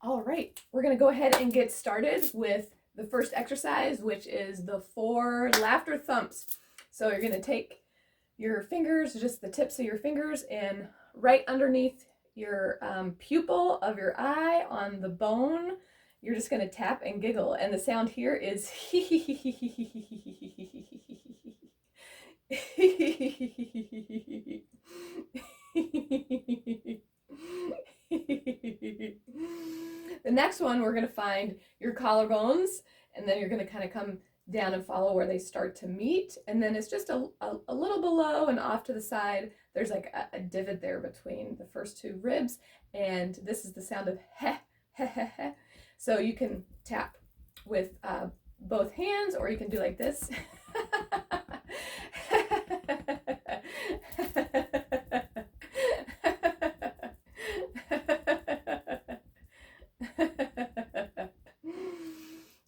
All right, we're going to go ahead and get started with the first exercise, which is the 4 laughter thumps. So you're going to take your fingers, just the tips of your fingers, and right underneath your pupil of your eye on the bone, you're just going to tap and giggle. And the sound here is The next one, we're going to find your collarbones, and then you're going to kind of come down and follow where they start to meet. And then it's just a little below and off to the side. There's like a divot there between the first 2 ribs. And this is the sound of heh, heh, heh, heh. So you can tap with both hands, or you can do like this.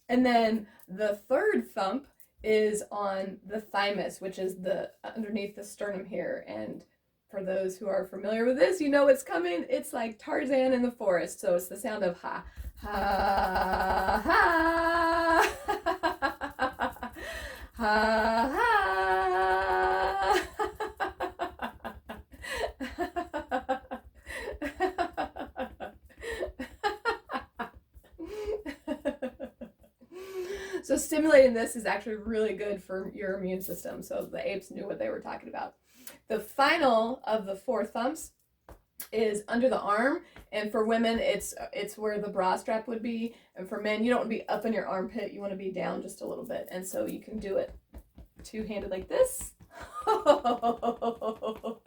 And then the third thump is on the thymus, which is the underneath the sternum here. And for those who are familiar with this, you know it's coming. It's like Tarzan in the forest. So it's the sound of ha, ha, ha, ha, ha. So stimulating this is actually really good for your immune system. So the apes knew what they were talking about. The final of the 4 thumps is under the arm, and for women it's where the bra strap would be, and for men you don't want to be up in your armpit, you want to be down just a little bit. And so you can do it two-handed like this or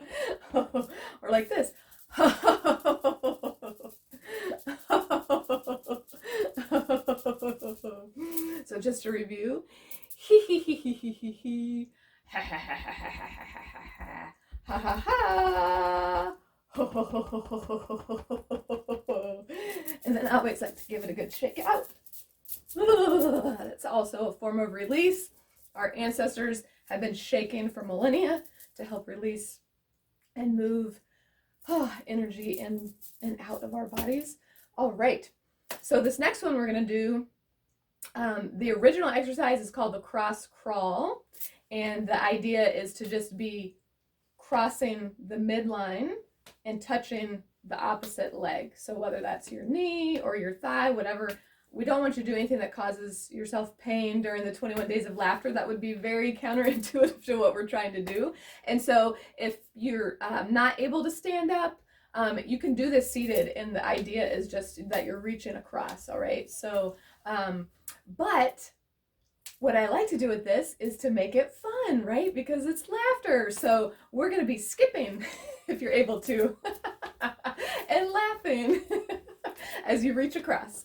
like this. So just to review, ha ha ha ha ha ha ha ha ha. And then I always like to give it a good shake out. That's also a form of release. Our ancestors have been shaking for millennia to help release and move energy in and out of our bodies. All right. So this next one we're going to do, the original exercise is called the cross crawl. And the idea is to just be crossing the midline and touching the opposite leg. So whether that's your knee or your thigh, whatever. We don't want you to do anything that causes yourself pain during the 21 days of laughter. That would be very counterintuitive to what we're trying to do. And so if you're not able to stand up, you can do this seated, and the idea is just that you're reaching across, all right? So, but what I like to do with this is to make it fun, right? Because it's laughter. So we're going to be skipping, if you're able to, and laughing as you reach across.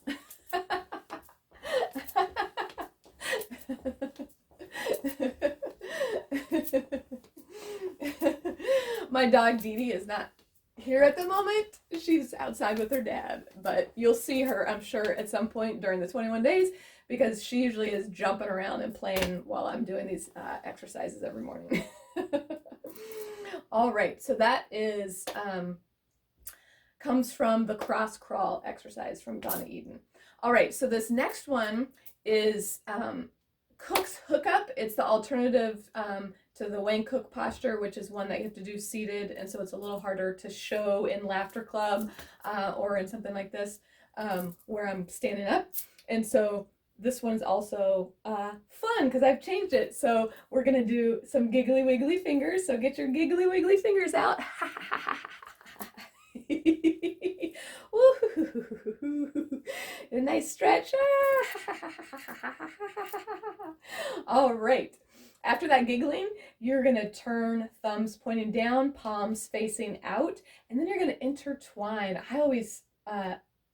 My dog Dee Dee is not here at the moment. She's outside with her dad, but you'll see her, I'm sure, at some point during the 21 days, because she usually is jumping around and playing while I'm doing these exercises every morning. All right, so that is comes from the cross crawl exercise from Donna Eden. All right, so this next one is Cook's hookup. It's the alternative to the Wayne Cook posture, which is one that you have to do seated, and so it's a little harder to show in Laughter Club or in something like this where I'm standing up. And so this one's also fun because I've changed it. So we're gonna do some giggly wiggly fingers. So get your giggly wiggly fingers out. A nice stretch. All right. After that giggling, you're going to turn thumbs pointing down, palms facing out, and then you're going to intertwine. I always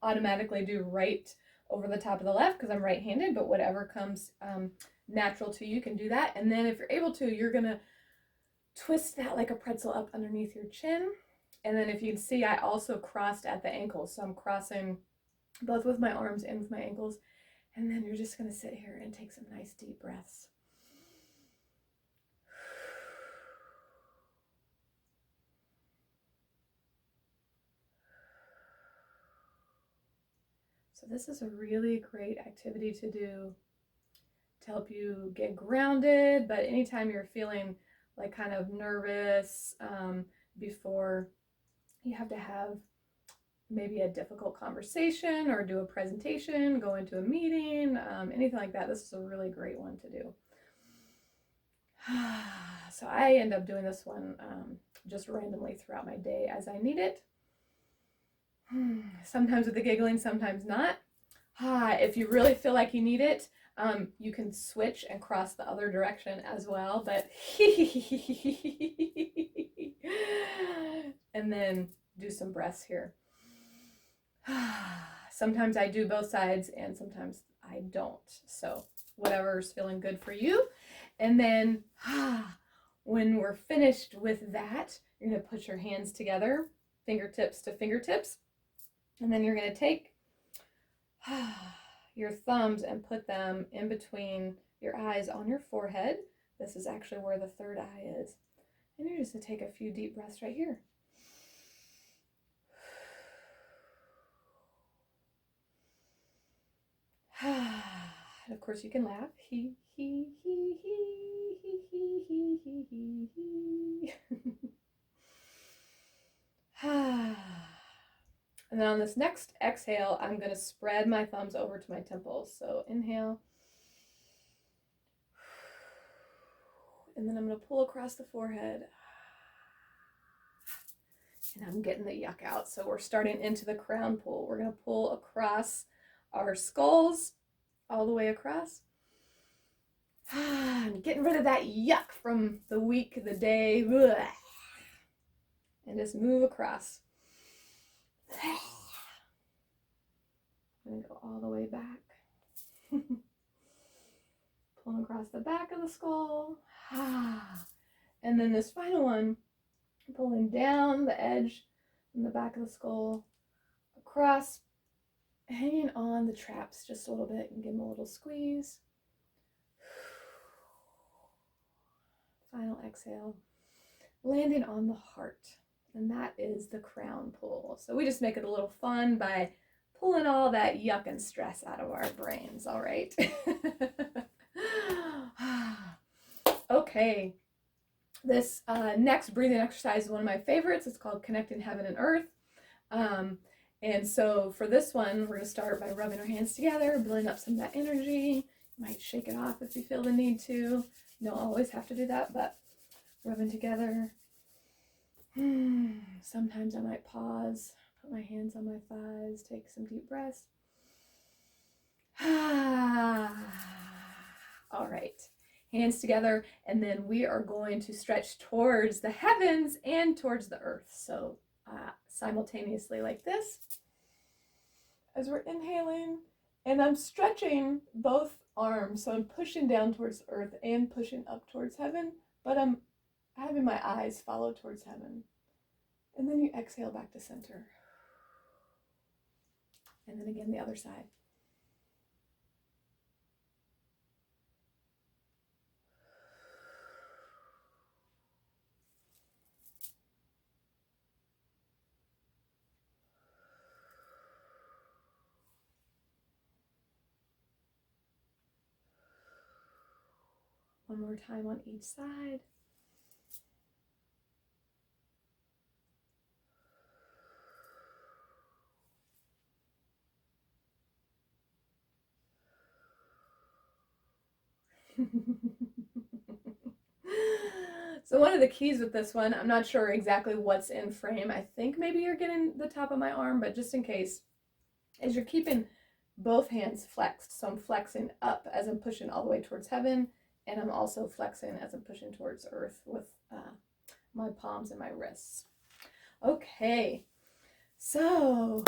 automatically do right over the top of the left because I'm right-handed, but whatever comes natural to you can do that. And then if you're able to, you're going to twist that like a pretzel up underneath your chin. And then if you can see, I also crossed at the ankles. So I'm crossing both with my arms and with my ankles. And then you're just going to sit here and take some nice deep breaths. So this is a really great activity to do to help you get grounded, but anytime you're feeling like kind of nervous before you have to have maybe a difficult conversation or do a presentation, go into a meeting, anything like that, this is a really great one to do. So I end up doing this one just randomly throughout my day as I need it. Sometimes with the giggling, sometimes not. If you really feel like you need it, you can switch and cross the other direction as well, but and then do some breaths here. Sometimes I do both sides and sometimes I don't. So whatever's feeling good for you. And then when we're finished with that, you're going to put your hands together, fingertips to fingertips. And then you're going to take your thumbs and put them in between your eyes on your forehead. This is actually where the third eye is. And you're just going to take a few deep breaths right here. And of course you can laugh. And then on this next exhale, I'm going to spread my thumbs over to my temples. So inhale. And then I'm going to pull across the forehead. And I'm getting the yuck out. So we're starting into the crown pull. We're going to pull across our skulls all the way across. And getting rid of that yuck from the week, the day. And just move across. I'm going to go all the way back. Pulling across the back of the skull. And then this final one, pulling down the edge from the back of the skull, across, hanging on the traps just a little bit and give them a little squeeze. Final exhale, landing on the heart. And that is the crown pull. So we just make it a little fun by pulling all that yuck and stress out of our brains, all right? Okay, this next breathing exercise is one of my favorites. It's called Connecting Heaven and Earth. And so for this one, we're going to start by rubbing our hands together, building up some of that energy. You might shake it off if you feel the need to. You don't always have to do that, but rubbing together. Sometimes I might pause, put my hands on my thighs, take some deep breaths. All right, hands together, and then we are going to stretch towards the heavens and towards the earth. So simultaneously like this, as we're inhaling, and I'm stretching both arms. So I'm pushing down towards the earth and pushing up towards heaven, but I'm having my eyes follow towards heaven. And then you exhale back to center. And then again, the other side. One more time on each side. So one of the keys with this one, I'm not sure exactly what's in frame. I think maybe you're getting the top of my arm, but just in case, is you're keeping both hands flexed. So I'm flexing up as I'm pushing all the way towards heaven, and I'm also flexing as I'm pushing towards earth with my palms and my wrists. Okay, so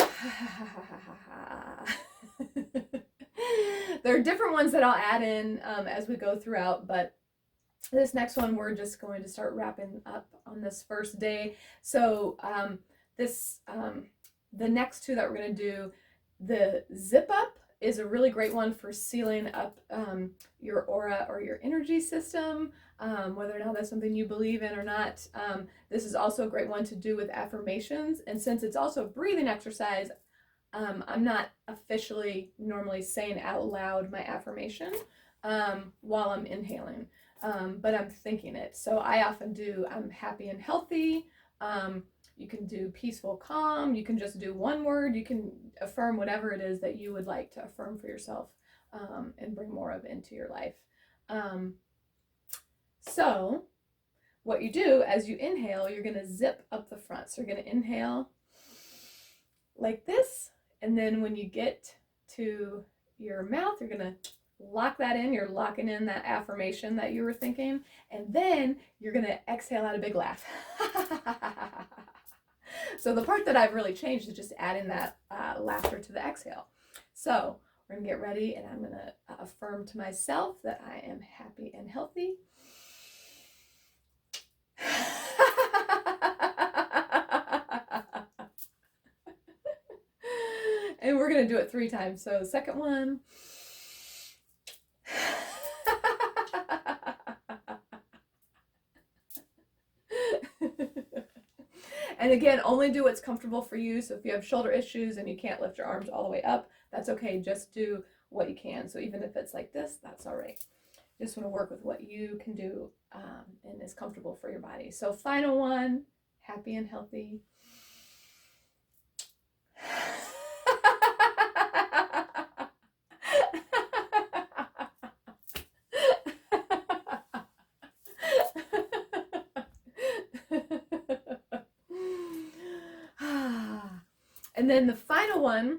there are different ones that I'll add in as we go throughout, but this next one we're just going to start wrapping up on this first day. So the next two that we're going to do, the zip up is a really great one for sealing up your aura or your energy system, whether or not that's something you believe in or not. This is also a great one to do with affirmations, and since it's also a breathing exercise, I'm not officially normally saying out loud my affirmation while I'm inhaling, but I'm thinking it. So I often do, I'm happy and healthy. You can do peaceful, calm. You can just do one word. You can affirm whatever it is that you would like to affirm for yourself, and bring more of into your life. So what you do as you inhale, you're going to zip up the front. So you're going to inhale like this. And then when you get to your mouth, you're going to lock that in. You're locking in that affirmation that you were thinking. And then you're going to exhale out a big laugh. So the part that I've really changed is just adding that laughter to the exhale. So we're going to get ready, and I'm going to affirm to myself that I am happy and healthy. And we're going to do it 3 times. So second one. And again, only do what's comfortable for you. So if you have shoulder issues and you can't lift your arms all the way up, that's okay. Just do what you can. So even if it's like this, that's all right. Just want to work with what you can do and is comfortable for your body. So final one, happy and healthy. And then the final one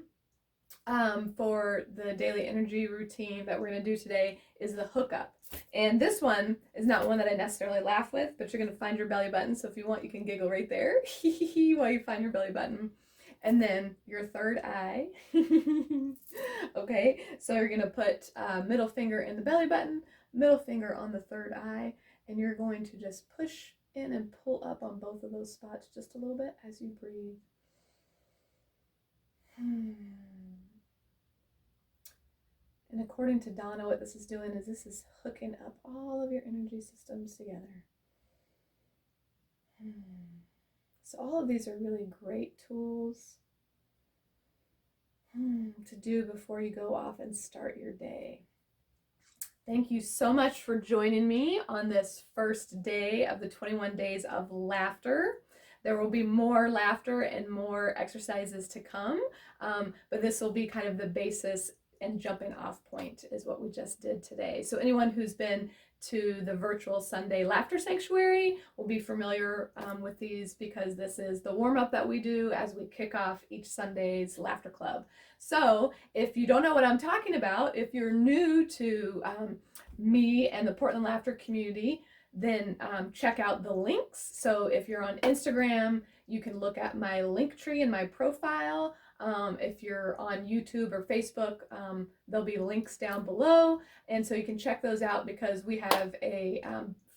for the daily energy routine that we're going to do today is the hookup. And this one is not one that I necessarily laugh with, but you're going to find your belly button. So if you want, you can giggle right there while you find your belly button. And then your third eye. Okay, so you're going to put middle finger in the belly button, middle finger on the third eye, and you're going to just push in and pull up on both of those spots just a little bit as you breathe. And according to Donna, what this is doing is this is hooking up all of your energy systems together. So all of these are really great tools to do before you go off and start your day. Thank you so much for joining me on this first day of the 21 days of laughter. There will be more laughter and more exercises to come, but this will be kind of the basis and jumping off point is what we just did today. So anyone who's been to the virtual Sunday Laughter Sanctuary will be familiar with these, because this is the warm-up that we do as we kick off each Sunday's Laughter Club. So if you don't know what I'm talking about, if you're new to me and the Portland Laughter community, then check out the links. So if you're on Instagram, you can look at my link tree in my profile. If you're on YouTube or Facebook, there'll be links down below. And so you can check those out, because we have a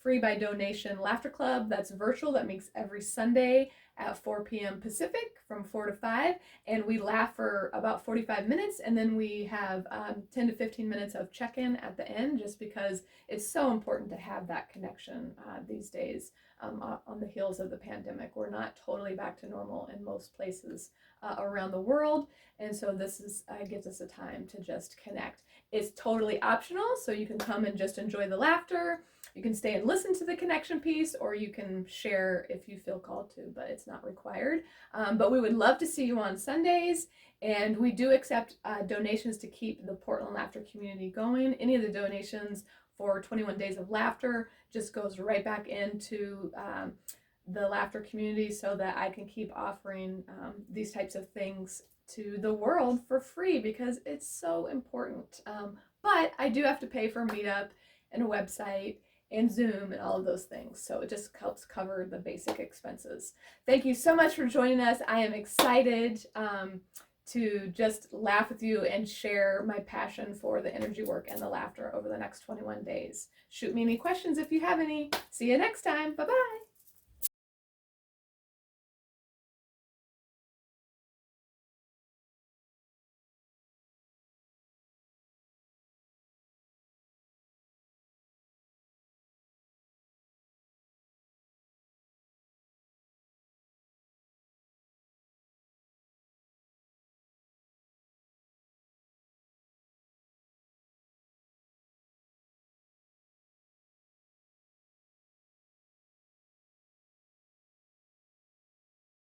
free by donation laughter club that's virtual, that meets every Sunday at 4 p.m. Pacific from 4 to 5. And we laugh for about 45 minutes. And then we have 10 to 15 minutes of check-in at the end, just because it's so important to have that connection these days on the heels of the pandemic. We're not totally back to normal in most places around the world. And so this is gives us a time to just connect. It's totally optional, so you can come and just enjoy the laughter. You can stay and listen to the connection piece, or you can share if you feel called to, but it's not required. But we would love to see you on Sundays, and we do accept donations to keep the Portland Laughter community going. Any of the donations for 21 Days of Laughter just goes right back into the laughter community, so that I can keep offering these types of things to the world for free, because it's so important. But I do have to pay for a meetup and a website and Zoom and all of those things. So it just helps cover the basic expenses. Thank you so much for joining us. I am excited to just laugh with you and share my passion for the energy work and the laughter over the next 21 days. Shoot me any questions if you have any. See you next time. Bye-bye.